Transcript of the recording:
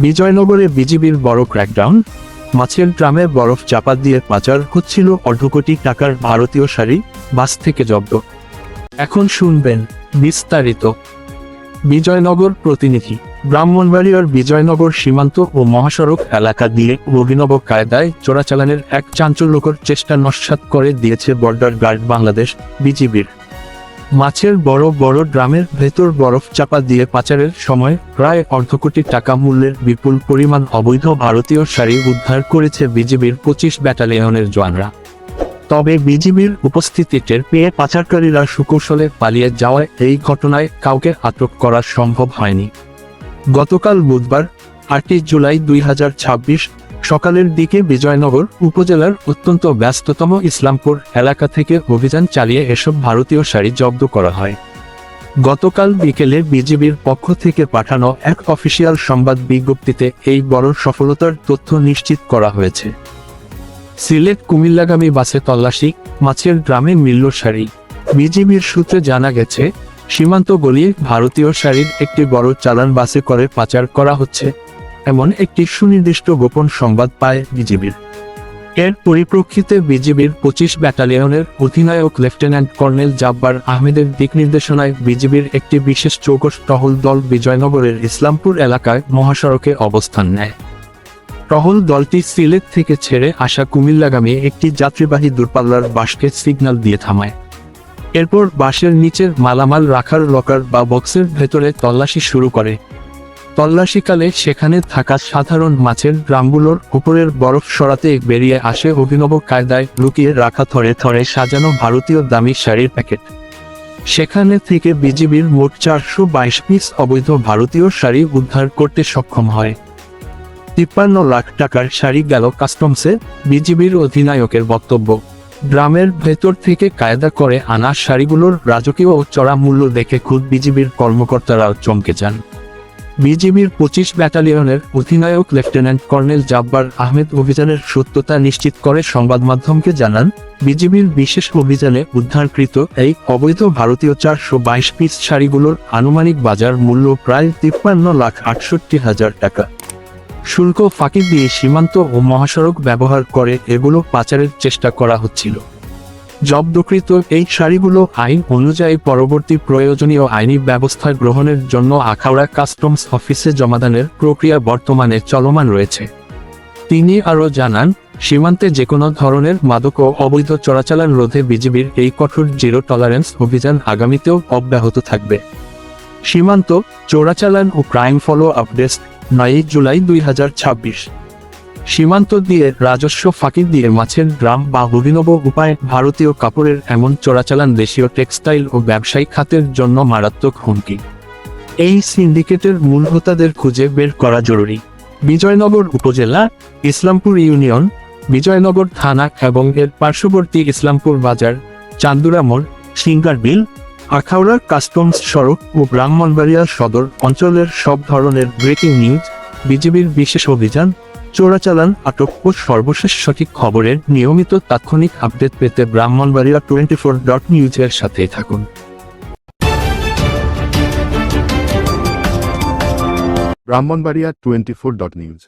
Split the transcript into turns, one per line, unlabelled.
বিজয়নগরে বিজিবির বড় ক্র্যাকডাউন, মাছের ড্রামে বরফ চাপা দিয়ে পাচার হচ্ছিল অর্ধ কোটি টাকার ভারতীয় শাড়ি, বাস থেকে জব্দ। এখন শুনবেন বিস্তারিত। বিজয়নগর প্রতিনিধি। ব্রাহ্মণবাড়িয়ার বিজয়নগর সীমান্ত ও মহাসড়ক এলাকা দিয়ে অভিনব কায়দায় চোরাচালানের এক চাঞ্চল্যকর চেষ্টা নস্যাৎ করে দিয়েছে বর্ডার গার্ড বাংলাদেশ, বিজিবির। মাছের বড় বড় ড্রামের ভেতর বরফ চাপা দিয়ে পাচারের সময় প্রায় অর্ধ কোটি টাকা মূল্যের বিপুল পরিমাণ অবৈধ ভারতীয় শাড়ি উদ্ধার করেছে বিজিবির 25 ব্যাটালিয়নের জওয়ানরা। তবে বিজিবির উপস্থিতি টের পেয়ে পাচারকারীরা সুকৌশলে পালিয়ে যাওয়ায় এই ঘটনায় কাউকে আটক করা সম্ভব হয়নি। গতকাল বুধবার 8 জুলাই 2026 সকালের দিকে বিজয়নগর উপজেলার অত্যন্ত ব্যস্ততম ইসলামপুর এলাকা থেকে অভিযান চালিয়ে এসব ভারতীয় শাড়ি জব্দ করা হয়। গতকাল বিকেলে বিজিবির পক্ষ থেকে পাঠানো এক অফিসিয়াল সংবাদ বিজ্ঞপ্তিতে এই বড় সফলতার তথ্য নিশ্চিত করা হয়েছে। সিলেট কুমিল্লাগামী বাসে তল্লাশি, মাছের ড্রামে মিলল শাড়ি। বিজিবির সূত্রে জানা গেছে, সীমান্ত গলিয়ে ভারতীয় শাড়ির একটি বড় চালান বাসে করে পাচার করা হচ্ছে, এমন একটি সুনির্দিষ্ট গোপন সংবাদ পায় বিজিবির। এর পরিপ্রেক্ষিতে বিজিবির 25 ব্যাটালিয়নের অধিনায়ক লেফটেন্যান্ট কর্নেল জাব্বার আহমেদের দিক নির্দেশনায় বিজিবির একটি বিশেষ চৌকস টহল দল বিজয়নগরের ইসলামপুর এলাকায় মহাসড়কে অবস্থান নেয়। টহল দলটি সিলেট থেকে ছেড়ে আসা কুমিল্লাগামী একটি যাত্রীবাহী দূরপাল্লার বাসকে সিগন্যাল দিয়ে থামায়। এরপর বাসের নিচের মালামাল রাখার লকার বা বক্সের ভেতরে তল্লাশি শুরু করে। তল্লাশিকালে সেখানে থাকা সাধারণ মাছের ড্রামগুলোর উপরের বরফ সরাতে বেরিয়ে আসে অভিনব কায়দায় লুকিয়ে রাখা থরে থরে সাজানো ভারতীয় দামি শাড়ির প্যাকেট। সেখানে থেকে বিজিবির মোট 422 পিস অবৈধ ভারতীয় শাড়ি উদ্ধার করতে সক্ষম হয়। 53 লাখ টাকার শাড়ি গেল কাস্টমসে, বিজিবির অধিনায়কের বক্তব্য। ড্রামের ভেতর থেকে কায়দা করে আনা শাড়িগুলোর রাজকীয় ও চড়া মূল্য দেখে খুদ বিজিবির কর্মকর্তারাও চমকে যান। বিজিবির 25 ব্যাটালিয়নের অধিনায়ক লেফটেন্যান্ট কর্নেল জাব্বার আহমেদ অভিযানের সত্যতা নিশ্চিত করে সংবাদ মাধ্যমকে জানান, বিজিবির বিশেষ অভিযানে উদ্ধারকৃত এই অবৈধ ভারতীয় 422 পিস শাড়িগুলোর আনুমানিক বাজার মূল্য প্রায় 53,68,000 টাকা। শুল্ক ফাঁকি দিয়ে সীমান্ত ও মহাসড়ক ব্যবহার করে এগুলো পাচারের চেষ্টা করা হচ্ছিল। জব্দকৃত এই শাড়িগুলো আইন অনুযায়ী পরবর্তী প্রয়োজনীয় আইনি ব্যবস্থা গ্রহণের জন্য আখাউড়া কাস্টমস অফিসে জমাদানের প্রক্রিয়া বর্তমানে চলমান রয়েছে। তিনি আরও জানান, সীমান্তে যেকোনো ধরনের মাদক ও অবৈধ চোরাচালান রোধে বিজিবির এই কঠোর জিরো টলারেন্স অভিযান আগামীতেও অব্যাহত থাকবে। সীমান্ত, চোরাচালান ও crime follow up desk, 9 July 2026। সীমান্ত দিয়ে রাজস্ব ফাঁকি দিয়ে মাছের ড্রাম বা অভিনব উপায়ে ভারতীয় কাপড়ের এমন চোরাচালান দেশীয় টেক্সটাইল ও ব্যবসায়িক খাতের জন্য মারাত্মক হুমকি। এই সিন্ডিকেটের মূল হোতাদের খুঁজে বের করা জরুরি। বিজয়নগর উপজেলা, ইসলামপুর ইউনিয়ন, বিজয়নগর থানা এবং এর পার্শ্ববর্তী ইসলামপুর বাজার, চান্দুরা মোড়, সিঙ্গারবিল, আখাউড়া কাস্টমস সড়ক ও ব্রাহ্মণবাড়িয়া সদর অঞ্চলের সব ধরনের ব্রেকিং নিউজ, বিজিবির বিশেষ অভিযান, চোরাচালান, আটক ও সর্বশেষ সঠিক খবরের নিয়মিত তাৎক্ষণিক আপডেট পেতে ব্রাহ্মণবাড়িয়া 24.news এর সাথেই থাকুন।
ব্রাহ্মণবাড়িয়া 24.news